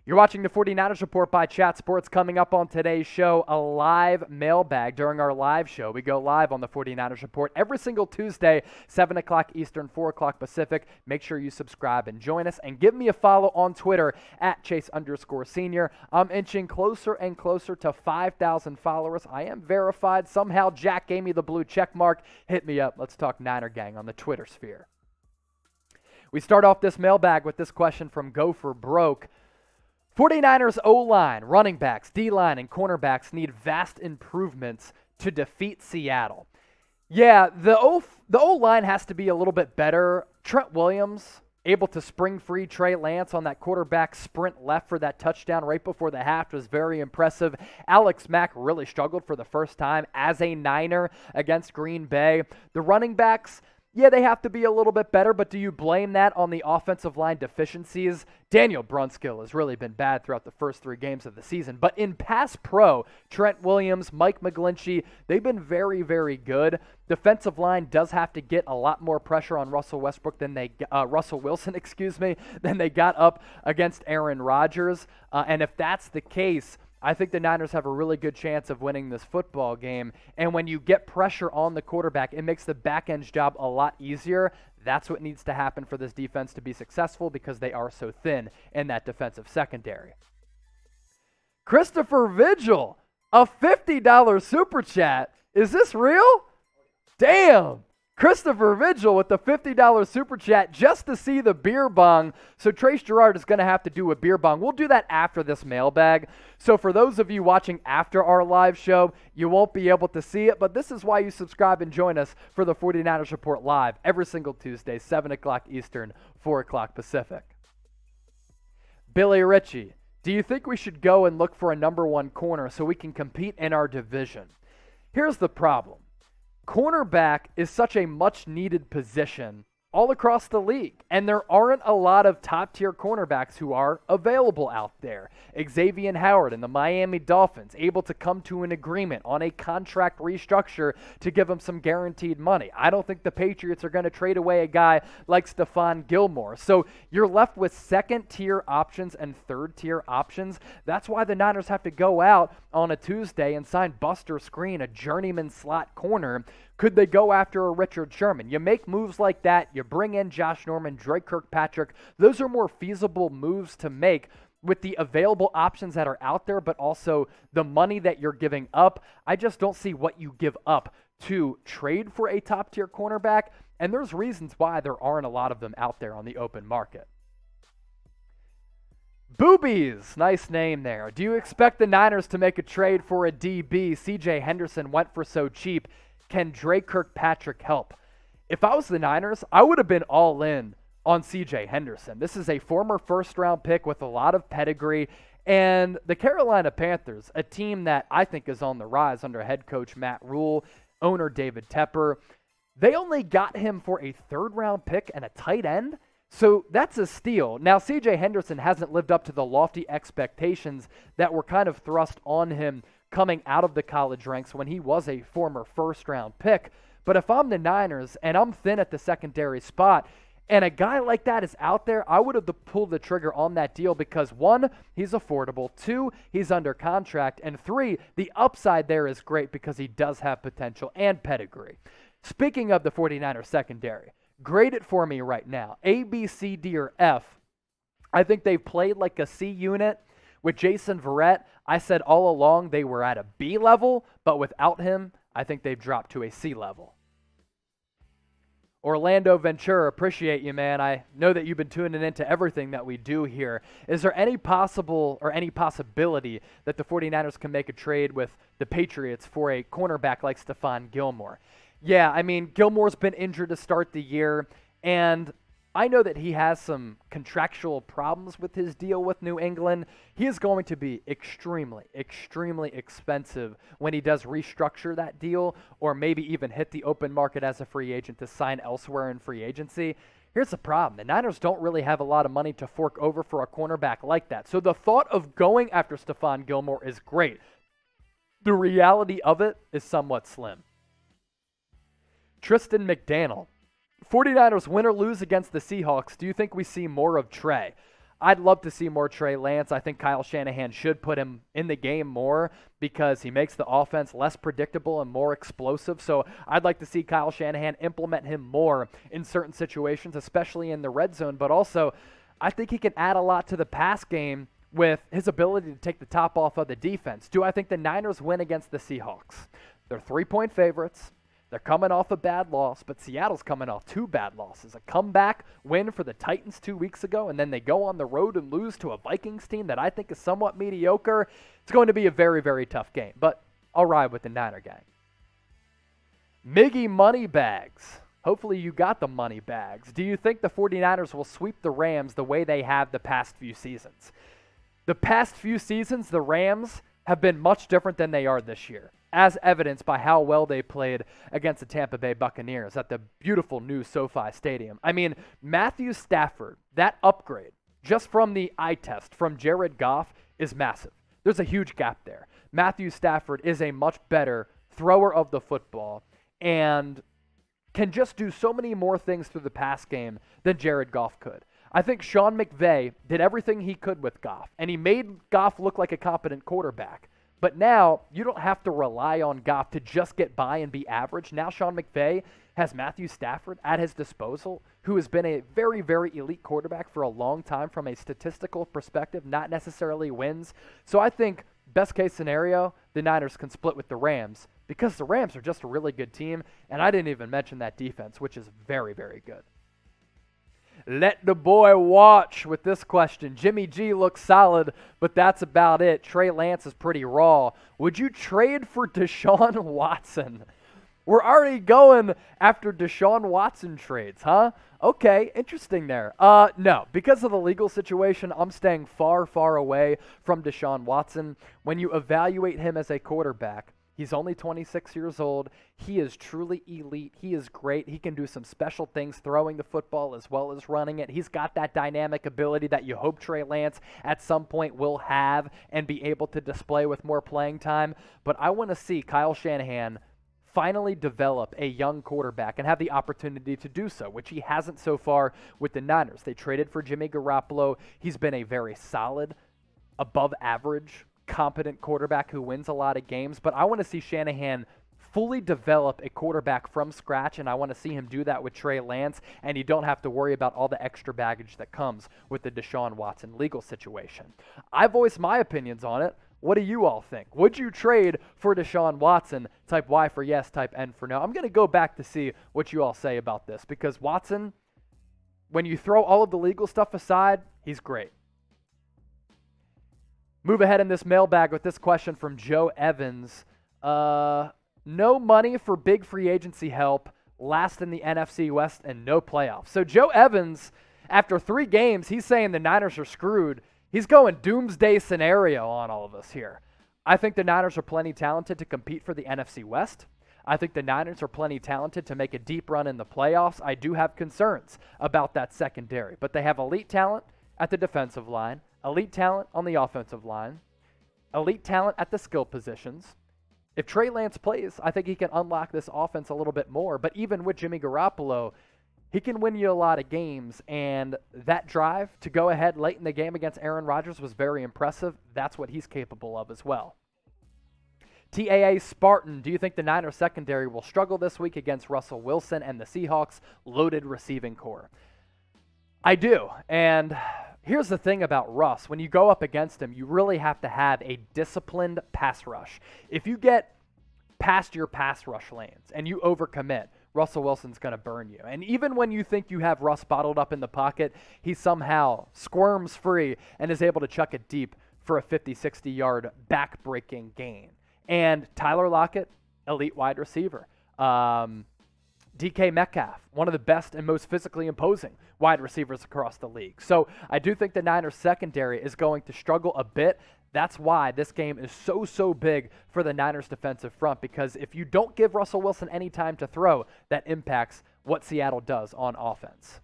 You're watching the 49ers Report by Chat Sports. Coming up on today's show, a live mailbag. During our live show, we go live on the 49ers Report every single Tuesday, 7 o'clock Eastern, 4 o'clock Pacific. Make sure you subscribe and join us, and give me a follow on Twitter at Chase_Senior. I'm inching closer and closer to 5,000 followers. I am verified. Somehow Jack gave me the blue check mark. Hit me up. Let's talk Niner Gang on the Twitter sphere. We start off this mailbag with this question from Gopher Baroque. 49ers O-line, running backs, D-line, and cornerbacks need vast improvements to defeat Seattle. Yeah, the O-line has to be a little bit better. Trent Williams able to spring free Trey Lance on that quarterback sprint left for that touchdown right before the half was very impressive. Alex Mack really struggled for the first time as a Niner against Green Bay. The running backs, yeah, they have to be a little bit better, but do you blame that on the offensive line deficiencies? Daniel Brunskill has really been bad throughout the first 3 games of the season. But in pass pro, Trent Williams, Mike McGlinchey, they've been very, very good. Defensive line does have to get a lot more pressure on Russell Wilson, than they got up against Aaron Rodgers. And if that's the case, I think the Niners have a really good chance of winning this football game. And when you get pressure on the quarterback, it makes the back end's job a lot easier. That's what needs to happen for this defense to be successful because they are so thin in that defensive secondary. Christopher Vigil, a $50 super chat. Is this real? Damn. Christopher Vigil with the $50 super chat just to see the beer bong. So Trace Gerard is going to have to do a beer bong. We'll do that after this mailbag. So for those of you watching after our live show, you won't be able to see it, but this is why you subscribe and join us for the 49ers Report live every single Tuesday, 7 o'clock Eastern, 4 o'clock Pacific. Billy Ritchie, do you think we should go and look for a number 1 corner so we can compete in our division? Here's the problem. Cornerback is such a much-needed position all across the league, and there aren't a lot of top-tier cornerbacks who are available out there. Xavier Howard and the Miami Dolphins able to come to an agreement on a contract restructure to give him some guaranteed money. I don't think the Patriots are going to trade away a guy like Stephon Gilmore. So you're left with second-tier options and third-tier options. That's why the Niners have to go out on a Tuesday and sign Buster Screen, a journeyman slot corner. Could they go after a Richard Sherman? You make moves like that. You bring in Josh Norman, Drake Kirkpatrick. Those are more feasible moves to make with the available options that are out there, but also the money that you're giving up. I just don't see what you give up to trade for a top-tier cornerback, and there's reasons why there aren't a lot of them out there on the open market. Boobies, nice name there. Do you expect the Niners to make a trade for a DB? CJ Henderson went for so cheap. Can Drake Kirkpatrick help? If I was the Niners, I would have been all in on C.J. Henderson. This is a former first-round pick with a lot of pedigree. And the Carolina Panthers, a team that I think is on the rise under head coach Matt Rule, owner David Tepper, they only got him for a third-round pick and a tight end. So that's a steal. Now, C.J. Henderson hasn't lived up to the lofty expectations that were kind of thrust on him coming out of the college ranks when he was a former first-round pick. But if I'm the Niners and I'm thin at the secondary spot and a guy like that is out there, I would have pulled the trigger on that deal because 1, he's affordable, 2, he's under contract, and 3, the upside there is great because he does have potential and pedigree. Speaking of the 49ers secondary, grade it for me right now. A, B, C, D, or F. I think they've played like a C unit. With Jason Verrett, I said all along they were at a B level, but without him, I think they've dropped to a C level. Orlando Ventura, appreciate you, man. I know that you've been tuning into everything that we do here. Is there any possibility that the 49ers can make a trade with the Patriots for a cornerback like Stephon Gilmore? Yeah, I mean, Gilmore's been injured to start the year, and I know that he has some contractual problems with his deal with New England. He is going to be extremely, extremely expensive when he does restructure that deal or maybe even hit the open market as a free agent to sign elsewhere in free agency. Here's the problem. The Niners don't really have a lot of money to fork over for a cornerback like that. So the thought of going after Stephon Gilmore is great. The reality of it is somewhat slim. Tristan McDaniel. 49ers win or lose against the Seahawks, do you think we see more of Trey? I'd love to see more Trey Lance. I think Kyle Shanahan should put him in the game more because he makes the offense less predictable and more explosive. So I'd like to see Kyle Shanahan implement him more in certain situations, especially in the red zone. But also, I think he can add a lot to the pass game with his ability to take the top off of the defense. Do I think the Niners win against the Seahawks? They're 3-point favorites. They're coming off a bad loss, but Seattle's coming off 2 bad losses. A comeback win for the Titans 2 weeks ago, and then they go on the road and lose to a Vikings team that I think is somewhat mediocre. It's going to be a very, very tough game, but I'll ride with the Niner gang. Miggy Moneybags. Hopefully you got the money bags. Do you think the 49ers will sweep the Rams the way they have the past few seasons? The past few seasons, the Rams have been much different than they are this year, as evidenced by how well they played against the Tampa Bay Buccaneers at the beautiful new SoFi Stadium. I mean, Matthew Stafford, that upgrade, just from the eye test from Jared Goff, is massive. There's a huge gap there. Matthew Stafford is a much better thrower of the football and can just do so many more things through the pass game than Jared Goff could. I think Sean McVay did everything he could with Goff, and he made Goff look like a competent quarterback. But now you don't have to rely on Goff to just get by and be average. Now Sean McVay has Matthew Stafford at his disposal, who has been a very, very elite quarterback for a long time from a statistical perspective, not necessarily wins. So I think best case scenario, the Niners can split with the Rams because the Rams are just a really good team, and I didn't even mention that defense, which is very, very good. Let the boy watch with this question. Jimmy G looks solid, but that's about it. Trey Lance is pretty raw. Would you trade for Deshaun Watson? We're already going after Deshaun Watson trades, huh? Okay, interesting there. No, because of the legal situation, I'm staying far, far away from Deshaun Watson. When you evaluate him as a quarterback, he's only 26 years old. He is truly elite. He is great. He can do some special things throwing the football as well as running it. He's got that dynamic ability that you hope Trey Lance at some point will have and be able to display with more playing time. But I want to see Kyle Shanahan finally develop a young quarterback and have the opportunity to do so, which he hasn't so far with the Niners. They traded for Jimmy Garoppolo. He's been a very solid, above average, competent quarterback who wins a lot of games, but I want to see Shanahan fully develop a quarterback from scratch, and I want to see him do that with Trey Lance, and you don't have to worry about all the extra baggage that comes with the Deshaun Watson legal situation. I voiced my opinions on it. What do you all think? Would you trade for Deshaun Watson? Type Y for yes, type N for no. I'm going to go back to see what you all say about this, because Watson, when you throw all of the legal stuff aside, he's great. Move ahead in this mailbag with this question from Joe Evans. No money for big free agency help, last in the NFC West, and no playoffs. So Joe Evans, after 3 games, he's saying the Niners are screwed. He's going doomsday scenario on all of us here. I think the Niners are plenty talented to compete for the NFC West. I think the Niners are plenty talented to make a deep run in the playoffs. I do have concerns about that secondary, but they have elite talent at the defensive line, elite talent on the offensive line, elite talent at the skill positions. If Trey Lance plays, I think he can unlock this offense a little bit more. But even with Jimmy Garoppolo, he can win you a lot of games. And that drive to go ahead late in the game against Aaron Rodgers was very impressive. That's what he's capable of as well. TAA Spartan, do you think the Niners secondary will struggle this week against Russell Wilson and the Seahawks' loaded receiving core? I do. And here's the thing about Russ. When you go up against him, you really have to have a disciplined pass rush. If you get past your pass rush lanes and you overcommit, Russell Wilson's going to burn you. And even when you think you have Russ bottled up in the pocket, he somehow squirms free and is able to chuck it deep for a 50, 60-yard back-breaking gain. And Tyler Lockett, elite wide receiver. DK Metcalf, one of the best and most physically imposing wide receivers across the league. So I do think the Niners secondary is going to struggle a bit. That's why this game is so big for the Niners defensive front, because if you don't give Russell Wilson any time to throw, that impacts what Seattle does on offense.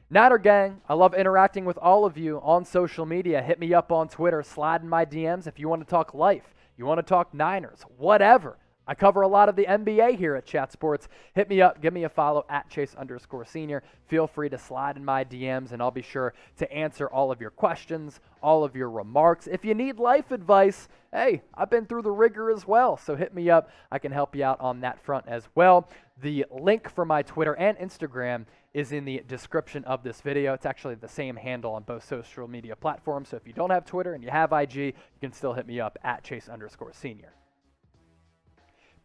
Niner gang, I love interacting with all of you on social media. Hit me up on Twitter, slide in my DMs if you want to talk life, you want to talk Niners, whatever. I cover a lot of the NBA here at Chat Sports. Hit me up. Give me a follow at Chase_Senior. Feel free to slide in my DMs, and I'll be sure to answer all of your questions, all of your remarks. If you need life advice, hey, I've been through the rigor as well, so hit me up. I can help you out on that front as well. The link for my Twitter and Instagram is in the description of this video. It's actually the same handle on both social media platforms, so if you don't have Twitter and you have IG, you can still hit me up at Chase_Senior.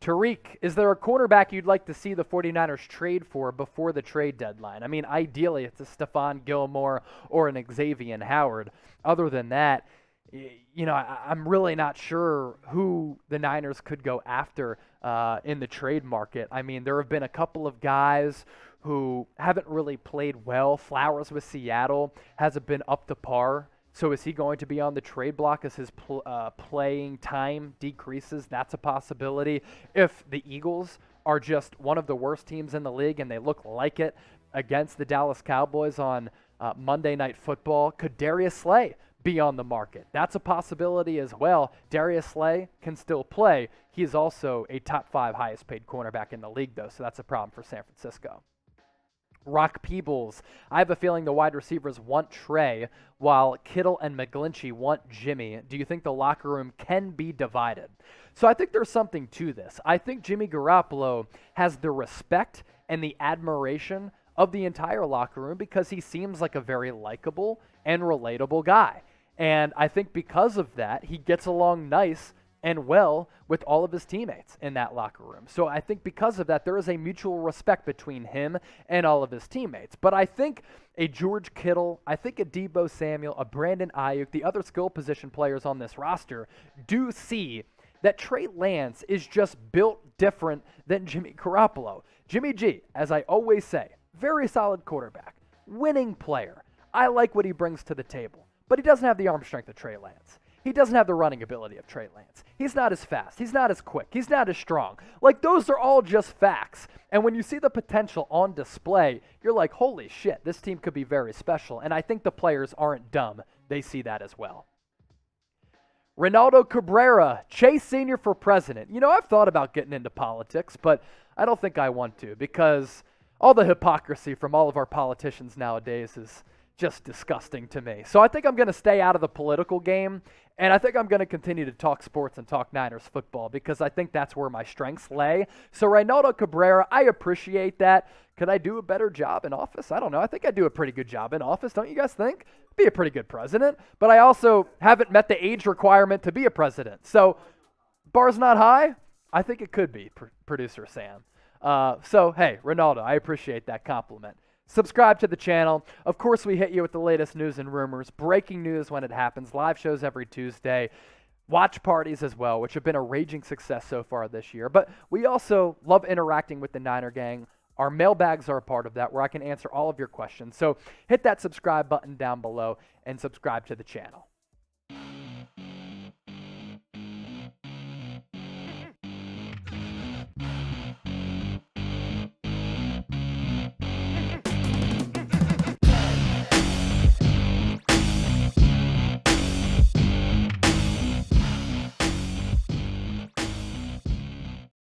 Tariq, is there a cornerback you'd like to see the 49ers trade for before the trade deadline? I mean, ideally, it's a Stephon Gilmore or an Xavier Howard. Other than that, you know, I'm really not sure who the Niners could go after in the trade market. I mean, there have been a couple of guys who haven't really played well. Flowers with Seattle hasn't been up to par. So is he going to be on the trade block as his playing time decreases? That's a possibility. If the Eagles are just one of the worst teams in the league and they look like it against the Dallas Cowboys on Monday Night Football, could Darius Slay be on the market? That's a possibility as well. Darius Slay can still play. He is also a top 5 highest paid cornerback in the league, though, so that's a problem for San Francisco. Roc Peebles, I have a feeling the wide receivers want Trey, while Kittle and McGlinchey want Jimmy. Do you think the locker room can be divided? So I think there's something to this. I think Jimmy Garoppolo has the respect and the admiration of the entire locker room because he seems like a very likable and relatable guy. And I think because of that, he gets along nice and well with all of his teammates in that locker room. So I think because of that, there is a mutual respect between him and all of his teammates. But I think a George Kittle, I think a Deebo Samuel, a Brandon Ayuk, the other skill position players on this roster do see that Trey Lance is just built different than Jimmy Garoppolo. Jimmy G, as I always say, very solid quarterback, winning player. I like what he brings to the table, but he doesn't have the arm strength of Trey Lance. He doesn't have the running ability of Trey Lance. He's not as fast. He's not as quick. He's not as strong. Like, those are all just facts. And when you see the potential on display, you're like, holy shit, this team could be very special. And I think the players aren't dumb. They see that as well. Ronaldo Cabrera, Chase Senior for president. You know, I've thought about getting into politics, but I don't think I want to because all the hypocrisy from all of our politicians nowadays is just disgusting to me. So I think I'm going to stay out of the political game, and I think I'm going to continue to talk sports and talk Niners football because I think that's where my strengths lay. So Ronaldo Cabrera, I appreciate that. Could I do a better job in office? I don't know. I think I do a pretty good job in office. Don't you guys think? Be a pretty good president. But I also haven't met the age requirement to be a president. So bar's not high. I think it could be, producer Sam. So, hey, Ronaldo, I appreciate that compliment. Subscribe to the channel. Of course, we hit you with the latest news and rumors, breaking news when it happens, live shows every Tuesday, watch parties as well, which have been a raging success so far this year. But we also love interacting with the Niner Gang. Our mailbags are a part of that, where I can answer all of your questions. So hit that subscribe button down below and subscribe to the channel.